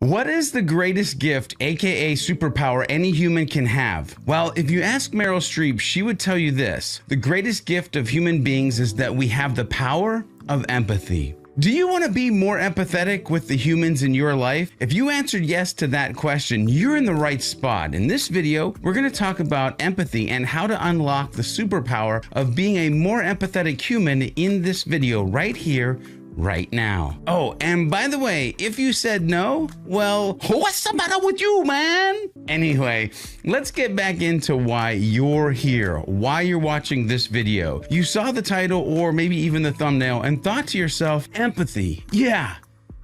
What is the greatest gift, aka superpower, any human can have? Well, if you ask Meryl Streep, she would tell you this. The greatest gift of human beings is that we have the power of empathy. Do you want to be more empathetic with the humans in your life? If you answered yes to that question, you're in the right spot. In this video, we're going to talk about empathy and how to unlock the superpower of being a more empathetic human in this video right here, right now. Oh, and by the way, if you said no, well, what's the matter with you, man? Anyway, let's get back into why you're here, why you're watching this video. You saw the title or maybe even the thumbnail and thought to yourself, empathy. Yeah,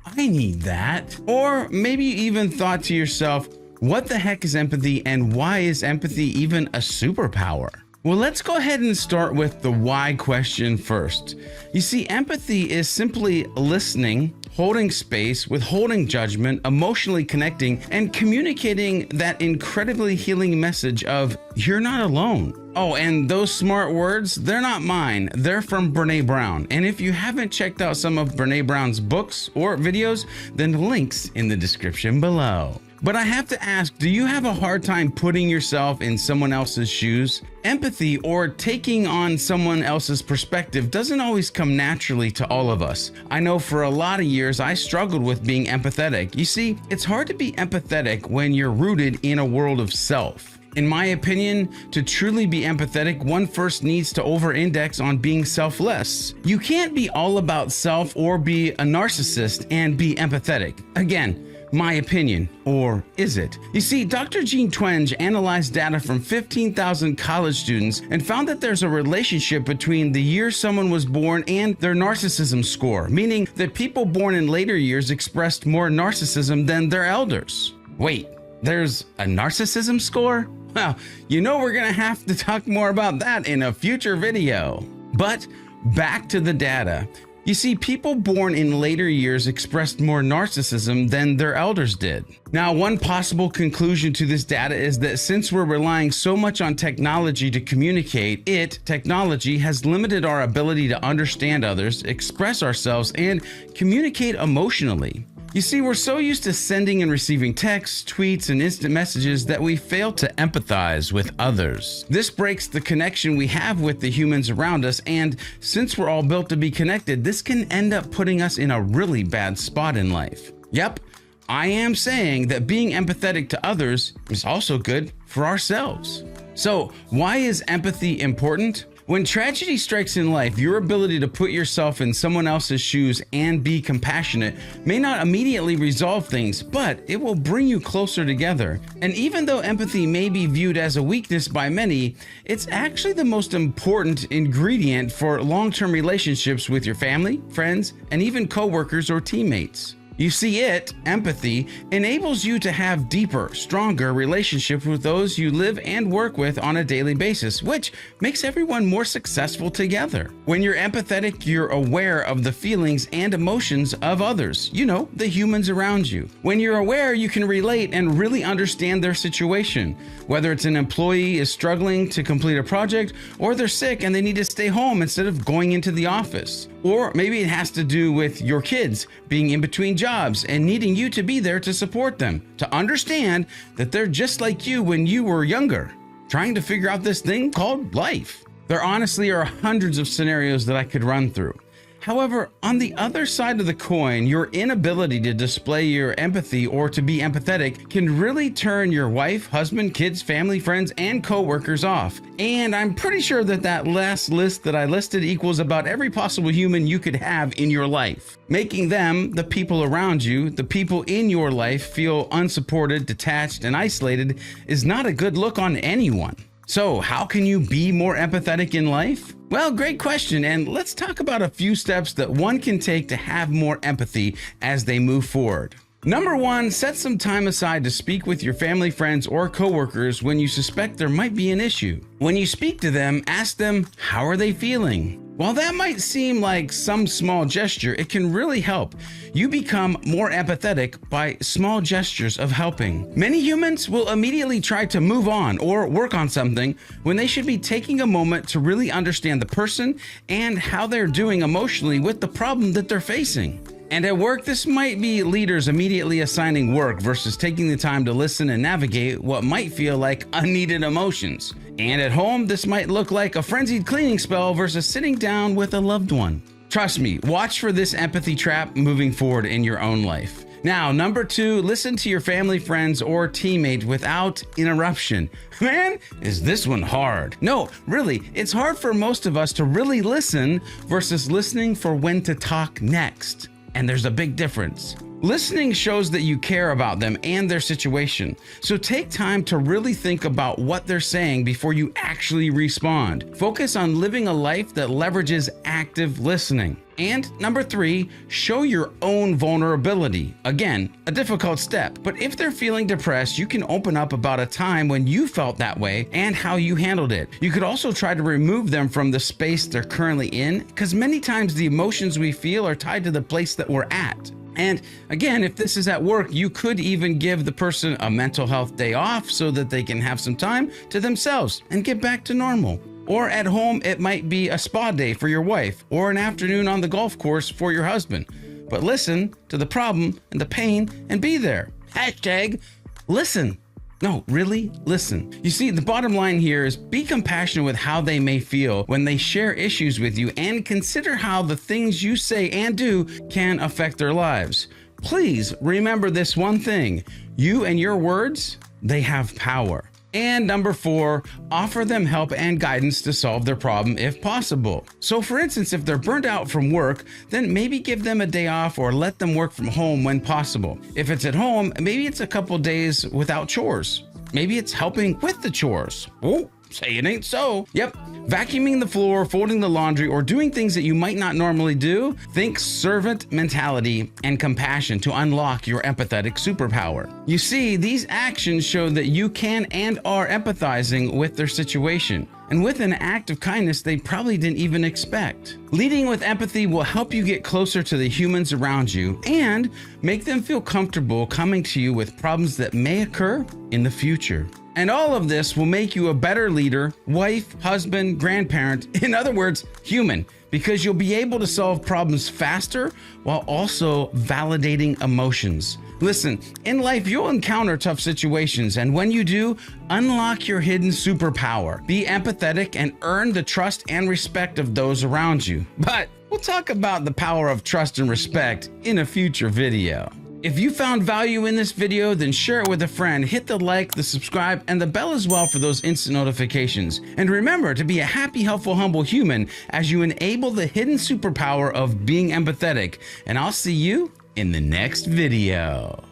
I need that. Or maybe you even thought to yourself, what the heck is empathy and why is empathy even a superpower? Well, let's go ahead and start with the why question first. You see, empathy is simply listening, holding space, withholding judgment, emotionally connecting, and communicating that incredibly healing message of you're not alone. Oh, and those smart words, they're not mine. They're from Brené Brown. And if you haven't checked out some of Brené Brown's books or videos, then links in the description below. But I have to ask, do you have a hard time putting yourself in someone else's shoes? Empathy or taking on someone else's perspective doesn't always come naturally to all of us. I know for a lot of years I struggled with being empathetic. You see, it's hard to be empathetic when you're rooted in a world of self. In my opinion, to truly be empathetic, one first needs to over-index on being selfless. You can't be all about self or be a narcissist and be empathetic. Again, my opinion, or is it? You see, Dr. Jean Twenge analyzed data from 15,000 college students and found that there's a relationship between the year someone was born and their narcissism score, meaning that people born in later years expressed more narcissism than their elders. Wait, there's a narcissism score? Well, you know we're gonna have to talk more about that in a future video. But back to the data. You see, people born in later years expressed more narcissism than their elders did. Now, one possible conclusion to this data is that since we're relying so much on technology to communicate, technology has limited our ability to understand others, express ourselves, and communicate emotionally. You see, we're so used to sending and receiving texts, tweets, and instant messages that we fail to empathize with others. This breaks the connection we have with the humans around us, and since we're all built to be connected, this can end up putting us in a really bad spot in life. Yep, I am saying that being empathetic to others is also good for ourselves. So, why is empathy important? When tragedy strikes in life, your ability to put yourself in someone else's shoes and be compassionate may not immediately resolve things, but it will bring you closer together. And even though empathy may be viewed as a weakness by many, it's actually the most important ingredient for long-term relationships with your family, friends, and even coworkers or teammates. You see, empathy, enables you to have deeper, stronger relationships with those you live and work with on a daily basis, which makes everyone more successful together. When you're empathetic, you're aware of the feelings and emotions of others, the humans around you. When you're aware, you can relate and really understand their situation, whether it's an employee is struggling to complete a project, or they're sick and they need to stay home instead of going into the office. Or maybe it has to do with your kids being in between jobs and needing you to be there to support them, to understand that they're just like you when you were younger, trying to figure out this thing called life. There honestly are hundreds of scenarios that I could run through. However, on the other side of the coin, your inability to display your empathy or to be empathetic can really turn your wife, husband, kids, family, friends, and coworkers off. And I'm pretty sure that last list that I listed equals about every possible human you could have in your life. Making them, the people around you, the people in your life, feel unsupported, detached, and isolated is not a good look on anyone. So how can you be more empathetic in life? Well, great question, and let's talk about a few steps that one can take to have more empathy as they move forward. Number one, set some time aside to speak with your family, friends, or coworkers when you suspect there might be an issue. When you speak to them, ask them, how are they feeling? While that might seem like some small gesture, it can really help. You become more empathetic by small gestures of helping. Many humans will immediately try to move on or work on something when they should be taking a moment to really understand the person and how they're doing emotionally with the problem that they're facing. And at work, this might be leaders immediately assigning work versus taking the time to listen and navigate what might feel like unneeded emotions. And at home, this might look like a frenzied cleaning spell versus sitting down with a loved one. Trust me, watch for this empathy trap moving forward in your own life. Now, number 2, listen to your family, friends, or teammate without interruption. Man, is this one hard? No, really, it's hard for most of us to really listen versus listening for when to talk next. And there's a big difference. Listening shows that you care about them and their situation. So take time to really think about what they're saying before you actually respond. Focus on living a life that leverages active listening. And number 3, show your own vulnerability. Again, a difficult step, but if they're feeling depressed, you can open up about a time when you felt that way and how you handled it. You could also try to remove them from the space they're currently in, because many times the emotions we feel are tied to the place that we're at. And again, if this is at work, you could even give the person a mental health day off so that they can have some time to themselves and get back to normal. Or at home, it might be a spa day for your wife or an afternoon on the golf course for your husband. But listen to the problem and the pain and be there. Hashtag listen. No, really, listen. You see, the bottom line here is be compassionate with how they may feel when they share issues with you and consider how the things you say and do can affect their lives. Please remember this one thing. You and your words, they have power. And number 4, offer them help and guidance to solve their problem if possible. So for instance, if they're burnt out from work, then maybe give them a day off or let them work from home when possible. If it's at home, maybe it's a couple days without chores. Maybe it's helping with the chores. Oh, say it ain't so. Yep. Vacuuming the floor, folding the laundry, or doing things that you might not normally do. Think servant mentality and compassion to unlock your empathetic superpower. You see, these actions show that you can and are empathizing with their situation, and with an act of kindness they probably didn't even expect. Leading with empathy will help you get closer to the humans around you and make them feel comfortable coming to you with problems that may occur in the future. And all of this will make you a better leader, wife, husband, grandparent, in other words, human, because you'll be able to solve problems faster while also validating emotions. Listen, in life, you'll encounter tough situations, and when you do, unlock your hidden superpower. Be empathetic and earn the trust and respect of those around you. But we'll talk about the power of trust and respect in a future video. If you found value in this video, then share it with a friend, hit the like, the subscribe, and the bell as well for those instant notifications. And remember to be a happy, helpful, humble human as you enable the hidden superpower of being empathetic. And I'll see you in the next video.